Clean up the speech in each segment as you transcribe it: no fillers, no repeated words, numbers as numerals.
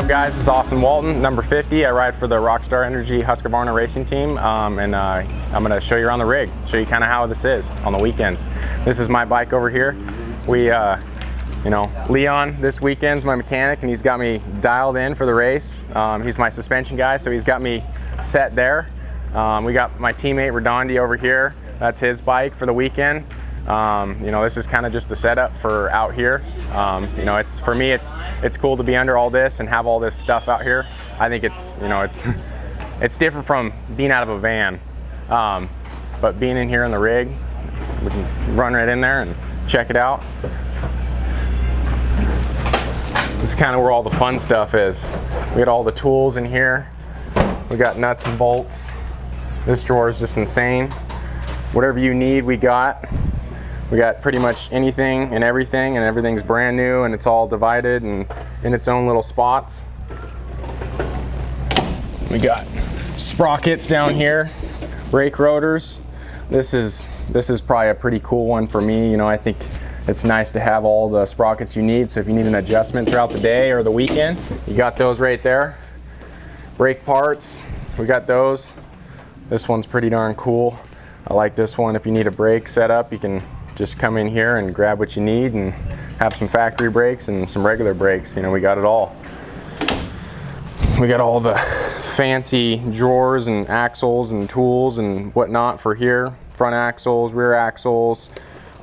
up, guys? It's Austin Walton, number 50. I ride for the Rockstar Husqvarna racing team, I'm going to show you around the rig, show you kind of how this is on the weekends. This is my bike over here. We, you know, Leon this weekend's my mechanic, and he's got me dialed in for the race. He's my suspension guy, so he's got me set there. We got my teammate Redondi over here. That's his bike for the weekend. You know, this is kind of just the setup for out here. You know, it's, for me, it's cool to be under all this and have all this stuff out here. I think it's, you know, it's different from being out of a van. But being in here in the rig, we can run right in there and check it out. This is kind of where all the fun stuff is. We got all the tools in here. We got nuts and bolts. This drawer is just insane. Whatever you need, we got. We got pretty much anything and everything's brand new, and it's all divided and in its own little spots. We got sprockets down here, brake rotors. This is probably a pretty cool one for me. You know, I think it's nice to have all the sprockets you need, so if you need an adjustment throughout the day or the weekend, you got those right there. Brake parts, we got those. This one's pretty darn cool. I like this one. If you need a brake setup, you can just come in here and grab what you need and have some factory brakes and some regular brakes. You know, we got it all. We got all the fancy drawers and axles and tools and whatnot for here. Front axles, rear axles,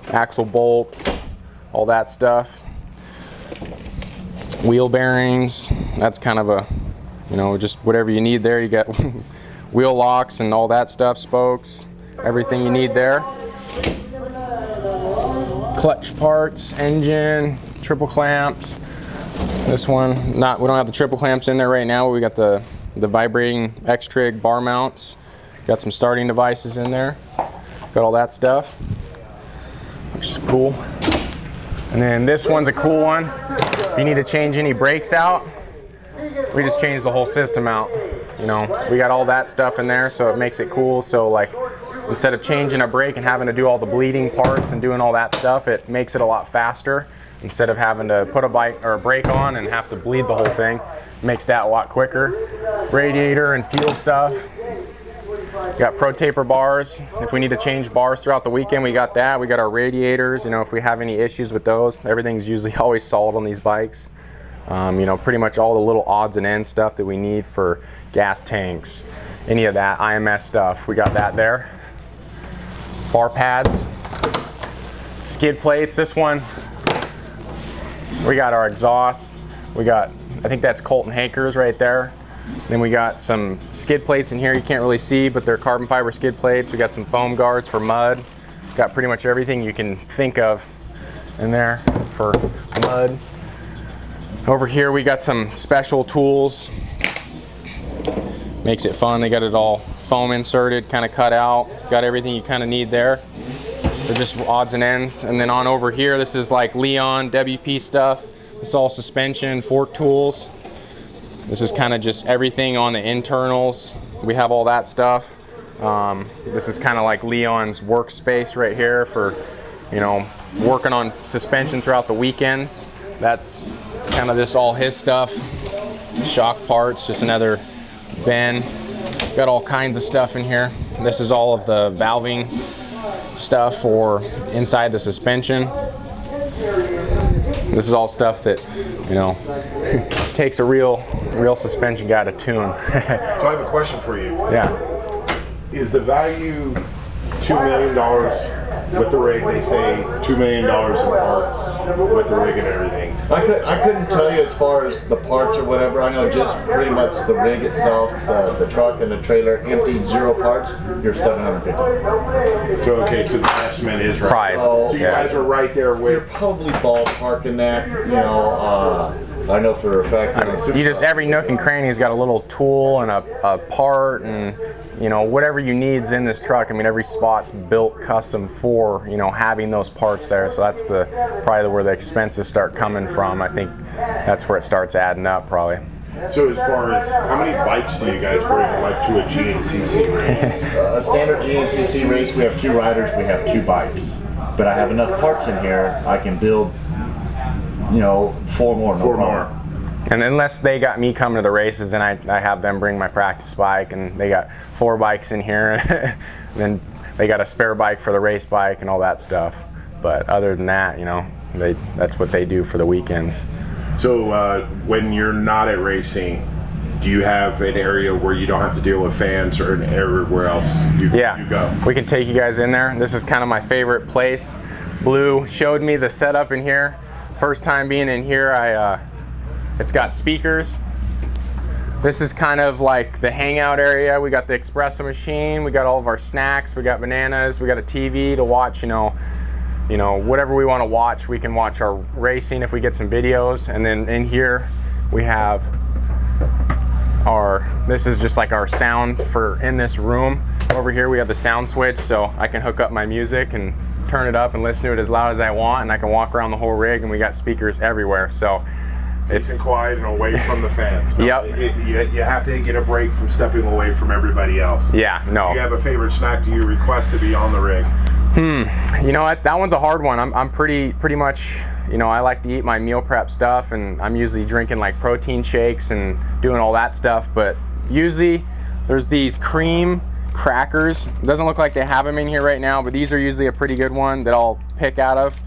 axle bolts, all that stuff. Wheel bearings, that's kind of a, you know, just whatever you need there. You got wheel locks and all that stuff, spokes, everything you need there. Clutch parts, engine, triple clamps. This one, we don't have the triple clamps in there right now. We got the vibrating X-Trig bar mounts. Got some starting devices in there. Got all that stuff, which is cool. And then this one's a cool one. If you need to change any brakes out, we just changed the whole system out. You know, we got all that stuff in there, so it makes it cool. So like, instead of changing a brake and having to do all the bleeding parts and doing all that stuff, it makes it a lot faster. Instead of having to put a bike or a brake on and have to bleed the whole thing, it makes that a lot quicker. Radiator and fuel stuff. Got pro taper bars. If we need to change bars throughout the weekend, we got that. We got our radiators. You know, if we have any issues with those, everything's usually always solid on these bikes. You know, pretty much all the little odds and ends stuff that we need for gas tanks, any of that IMS stuff, we got that there. Bar pads, skid plates. This one, we got our exhaust. We got, I think that's Colton Hakers right there. Then we got some skid plates in here you can't really see, but they're carbon fiber skid plates. We got some foam guards for mud. Got pretty much everything you can think of in there for mud. Over here we got some special tools. Makes it fun. They got it all foam inserted, kind of cut out. Got everything you kind of need there. They're just odds and ends. And then on over here, this is like Leon WP stuff. This is all suspension, fork tools. This is kind of just everything on the internals. We have all that stuff. This is kind of like Leon's workspace right here for, you know, working on suspension throughout the weekends. That's kind of this all his stuff. Shock parts, just another bin. Got all kinds of stuff in here. This is all of the valving stuff for inside the suspension. This is all stuff that, you know, takes a real suspension guy to tune. So I have a question for you. Yeah. Is the value $2 million with the rig? They say $2 million in parts with the rig and everything. I couldn't tell you as far as the parts or whatever. I know just pretty much the rig itself, the truck and the trailer, empty, zero parts, you're $750. So okay, so the estimate is right. Pride. So you guys are right there You're with. probably ballparking that, you know. I know for a fact. You just, every nook and cranny's got a little tool and a part, and you know, whatever you need's in this truck. I mean, every spot's built custom for, you know, having those parts there. So that's probably where the expenses start coming from. I think that's where it starts adding up probably. So as far as how many bikes do you guys bring like to a GNCC race? A standard GNCC race, we have 2 riders, we have 2 bikes. But I have enough parts in here, I can build, you know, 4 more. No 4 problem. more. And unless they got me coming to the races, then I have them bring my practice bike, and they got 4 bikes in here. And then they got a spare bike for the race bike and all that stuff. But other than that, you know, that's what they do for the weekends. So when you're not at racing, do you have an area where you don't have to deal with fans, or an area where else you go? We can take you guys in there. This is kind of my favorite place. Blue showed me the setup in here. First time being in here, it's got speakers. This is kind of like the hangout area. We got the espresso machine. We got all of our snacks. We got bananas. We got a TV to watch, you know, whatever we want to watch. We can watch our racing if we get some videos. And then in here we have this is just like our sound for in this room. Over here we have the sound switch, so I can hook up my music and turn it up and listen to it as loud as I want, and I can walk around the whole rig, and we got speakers everywhere. So it's quiet and away from the fans. Yep. You have to get a break from stepping away from everybody else. Yeah, no. Do you have a favorite snack? Do you request to be on the rig? You know what? That one's a hard one. I'm pretty much, you know, I like to eat my meal prep stuff, and I'm usually drinking like protein shakes and doing all that stuff. But usually there's these cream crackers. It doesn't look like they have them in here right now, but these are usually a pretty good one that I'll pick out of.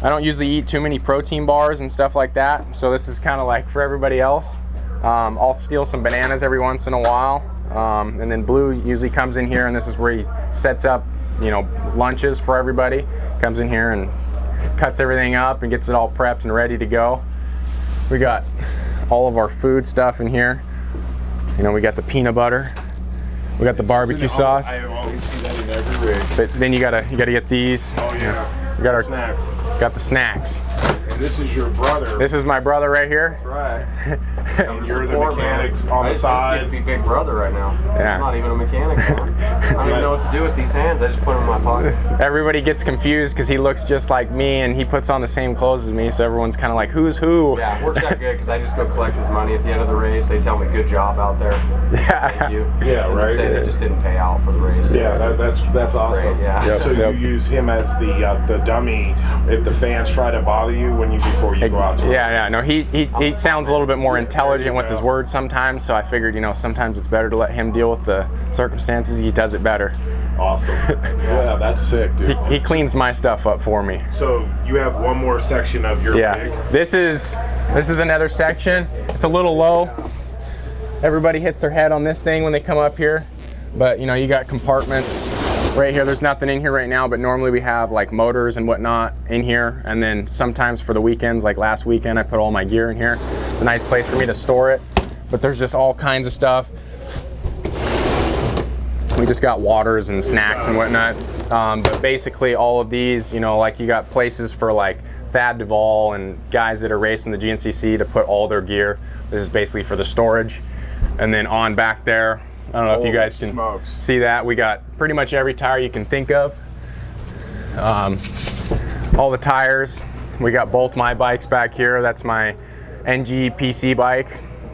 I don't usually eat too many protein bars and stuff like that, so this is kind of like for everybody else. I'll steal some bananas every once in a while, and then Blue usually comes in here, and this is where he sets up, you know, lunches for everybody. Comes in here and cuts everything up and gets it all prepped and ready to go. We got all of our food stuff in here. You know, we got the peanut butter. We got the barbecue sauce. I always see that in every rig. But then you gotta get these. Oh yeah. We got our snacks. Got the snacks. And this is your brother. This is my brother right here. That's right. And you're the mechanics on the side. I just get to be big brother right now. Yeah. I'm not even a mechanic. I don't even know what to do with these hands. I just put them in my pocket. Everybody gets confused because he looks just like me, and he puts on the same clothes as me, so everyone's kind of like, who's who? Yeah, it works out good because I just go collect his money at the end of the race. They tell me good job out there. Yeah. Thank you. Yeah, and right. They say they just didn't pay out for the race. Yeah, that's awesome. Great, yeah. So you use him as the dummy if the fans try to bother you before you go out to Yeah, no, he sounds a little bit more intelligent with his words sometimes, so I figured, you know, sometimes it's better to let him deal with the circumstances. He does it better. Awesome. Yeah, that's sick, dude. He cleans my stuff up for me. So you have one more section of your rig. This is another section. It's a little low. Everybody hits their head on this thing when they come up here, but you know, you got compartments right here. There's nothing in here right now, but normally we have like motors and whatnot in here, and then sometimes for the weekends, like last weekend, I put all my gear in here. It's a nice place for me to store it, but there's just all kinds of stuff. We just got waters and snacks and whatnot, but basically all of these, you know, like you got places for like Thad Duvall and guys that are racing the GNCC to put all their gear. This is basically for the storage. And then on back there, I don't know if you guys can see that, we got pretty much every tire you can think of. All the tires. We got both my bikes back here. That's my NG PC bike,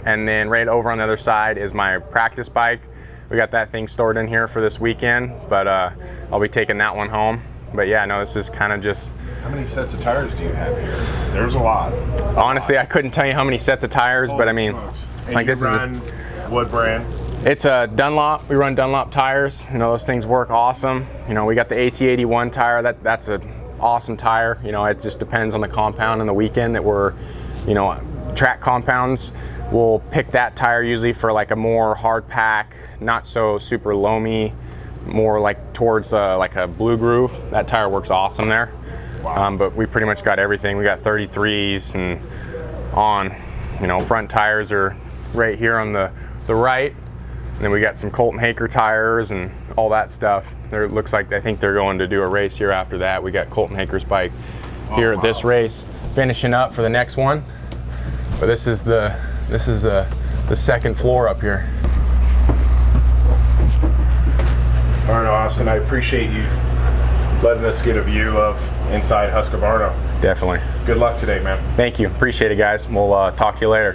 and then right over on the other side is my practice bike. We got that thing stored in here for this weekend, but I'll be taking that one home. But yeah, no, this is kind of just... How many sets of tires do you have here? There's a lot. Honestly, I couldn't tell you how many sets of tires, but I mean, like this is what brand? It's a Dunlop. We run Dunlop tires. You know, those things work awesome. You know, we got the AT81 tire. That's an awesome tire. You know, it just depends on the compound and the weekend that we're, you know, track compounds. We'll pick that tire usually for like a more hard pack, not so super loamy, more like towards like a blue groove. That tire works awesome there. Wow. But we pretty much got everything. We got 33s and on, you know, front tires are right here on the right. And then we got some Colton Haker tires and all that stuff. It looks like, I think they're going to do a race here after that. We got Colton Haker's bike here at this race, finishing up for the next one. But this is the second floor up here. All right, Austin, I appreciate you letting us get a view of inside Husqvarna. Definitely. Good luck today, man. Thank you. Appreciate it, guys. We'll talk to you later.